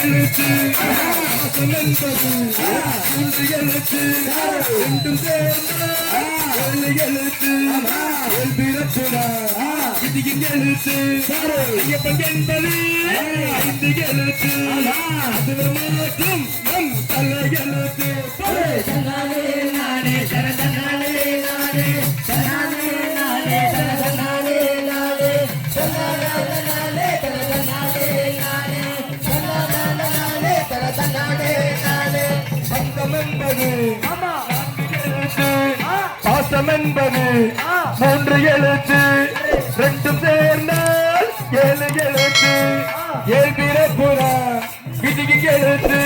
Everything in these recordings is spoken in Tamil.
எழுத்து பாசம் என்பது மூன்று எழுத்து ரெண்டும் சேர்ந்த ஏழு எழுத்து பிறப்புடா விதியின் எழுத்து ஐயப்பன் என்பது ஐந்து எழுத்து அது மாற்றும் நம் தலை எழுத்து தன்னாலே நானே தனதனாலே நானே தன்னாலே நானே தனதனாலே நானே தன்னாலே தனதனாலே நானே தன்னாலே தனதனாலே நானே பந்தம் என்பது பாசம் என்பது மூன்று எழுத்து ரெண்டும் சேர்ந்தால் ஏழு எழுத்து ஏழ்பிறப்புறா விதிக்கு எழுத்து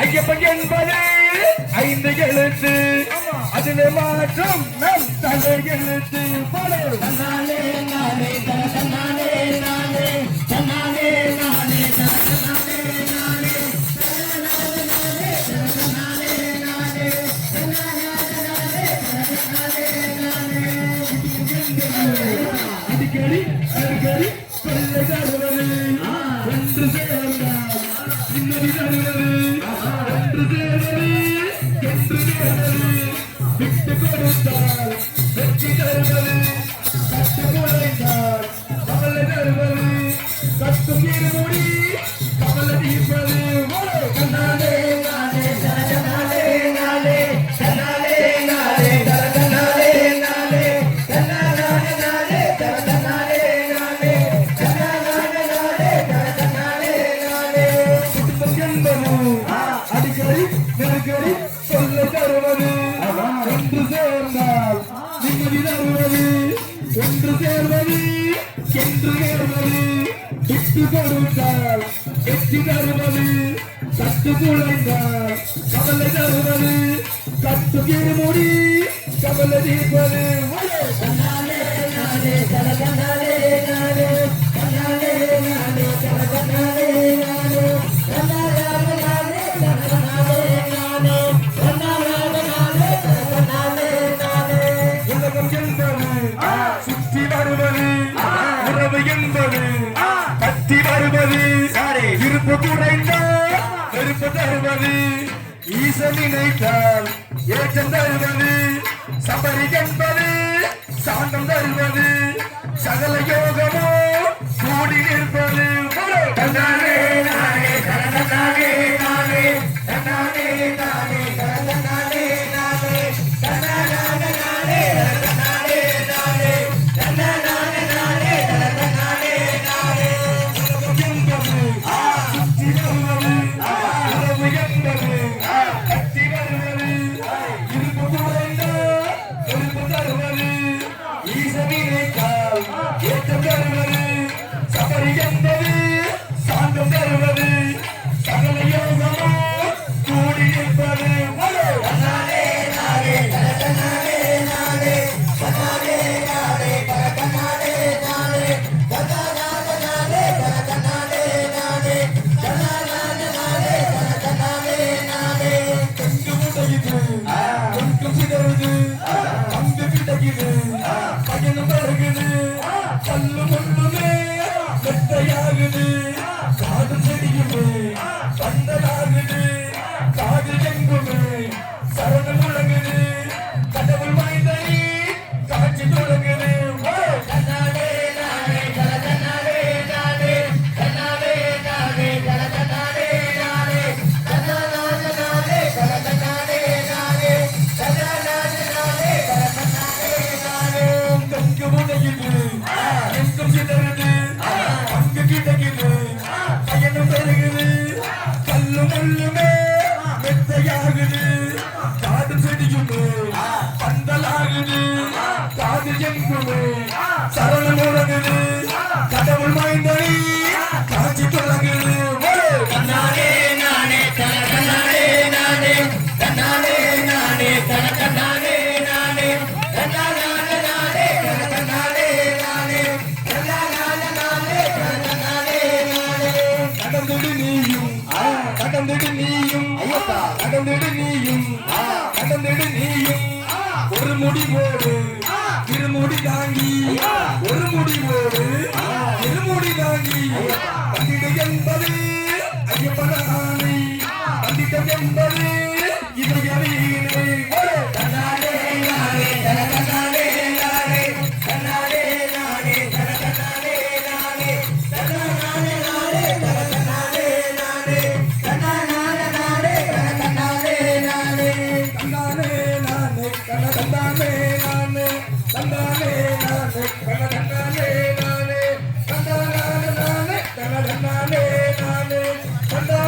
ஐயப்பன் என்பது ஐந்து எழுத்து அதில் மாற்றம் நம் தலை எழுத்து தன்னாலே நானே தனதனாலே நானே தன்னாலே நானே தனதனாலே நானே தன்னாலே தனதனாலே நானே அடிக்கடி அடிக்கடி கொள்ளை தருவது ஒன்று சேர்ந்தால் நிம்மதி தருவது ஒன்று சேர்வது என்று சேர்வது விட்டு கொடுத்தால் வெற்றி தருவது கட்டு குறைந்தால் கவலை தருவது கட்டும் இருமுடி கவலை தீர்ப்பது தன்னாலே நானே தனதனாலே நானே தன்னாலே நானே தனதனாலே நானே தன்னாலே நானே தனதனாலே நானே தன்னாலே நானே தனதனாலே நானே குடும்பம் என்பது அடிக்கடி நெருக்கடி சொல்ல தருவது ஒன்று சேர்ந்தால் நிம்மதி தருவது ஒன்று சேர்வது என்று நேர்வது விட்டு கொடுத்தால் வெற்றி தருவது கட்டு குழைந்தால் கவலை தருவது கட்டு இருமுடி கவலை தீர்ப்பது தன்னாலே நானே தனதனாலே நானே தன்னாலே நானே தனதனாலே நானே தன்னாலே நானே தனதனாலே நானே தன்னாலே நானே தனதனாலே நானே உலகம் என்பது சுற்றி வருவது உறவு என்பது கத்தி வருவது இருப்பு குறைந்தால் வெறுப்பு தருவது ஈசன் நினைத்தால் ஏற்றம் தருவது சபரி என்பது சாந்தம் தருவது சகல யோகமோ கூடி நிற்பது தன்னாலே நானே தனதனாலே நானே தன்னாலே நானே தனதனாலே நானே தன்னாலே நானே தனதனாலே நானே தன்னாலே நானே தனதனாலே நானே என்பது சுற்றி வருவது உறவு என்பது கத்தி வருவது இருப்பு குறைந்தால் வெறுப்பு தருவது ஈசன் நினைத்தால் ஏற்றம் தருவது சபரி என்பது சாந்தம் தருவது சகல யோகமோ கூடி நிற்பது தன்னாலே நானே தனதனாலே நானே தன்னாலே நானே தனதனாலே நானே தன்னாலே நானே தனதனாலே நானே தன்னாலே நானே தனதனாலே நானே கண்டு உடையுது கொஞ்சம் சிதறுது கண்டு கிடக்குது பயணம் வருகுது கல்லு முள்ளுமே வெட்டையாகுது காது செடியுமே பந்தலாகுது காது எங்குமே சரணம் முழங்குது கடவுள் மைந்தனி காட்சி தொடங்குது தன்னாலே நானே தனதனாலே நானே தன்னாலே நானே தனதனாலே நானே தன்னாலே நானே தனதனாலே நானே தன்னாலே நானே தனதனாலே நானே கங்கு உடையுது எங்கும் சிதறுது அங்கு கிடக்குது பயணம் பெருகுது கல்லு முள்ளுமே வெட்டையாகுது காடு செடியுமே பந்தலாகுது காது எங்குமே சரணம் முழங்குது கடவுள் மைந்தனி காட்சி தொடங்குது தன்னாலே நானே தனதனாலே நானே தன்னாலே நானே தனதனாலே நானே தன்னாலே நானே தனதனாலே நானே தன்னாலே நானே தனதனாலே நானே கடந்துடு நீயும் கடந்துடு நீயும் கடந்துடு நீயும் கடந்துடு நீயும் ஒரு முடிவோடு இருமுடி தாங்கி ஒரு முடிவோடு இருமுடி தாங்கி பண்டிகை என்பது ஐயப்பன் என்பது இது எளிது. தன்னாலே நானே தன தன்னாலே நானே தன்னாலே நானே தன தன்னாலே நானே தன்னாலே நானே தன தன்னாலே நானே தன்னாலே நானே தன தன்னாலே நானே தந்தானே நானே கன தந்தானே நானே தந்தானே நானே கன தந்தானே நானே தந்தானே நானே கன தந்தானே நானே தந்தானே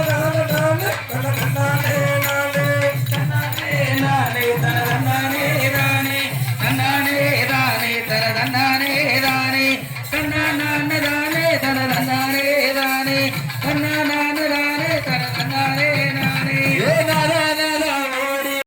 நானே கன தந்தானே நானே தன்னாலே நானே தன தன்னாலே நானே தன்னாலே நானே தன தன்னாலே நானே தன்னாலே நானே தன தன்னாலே நானே தன்னாலே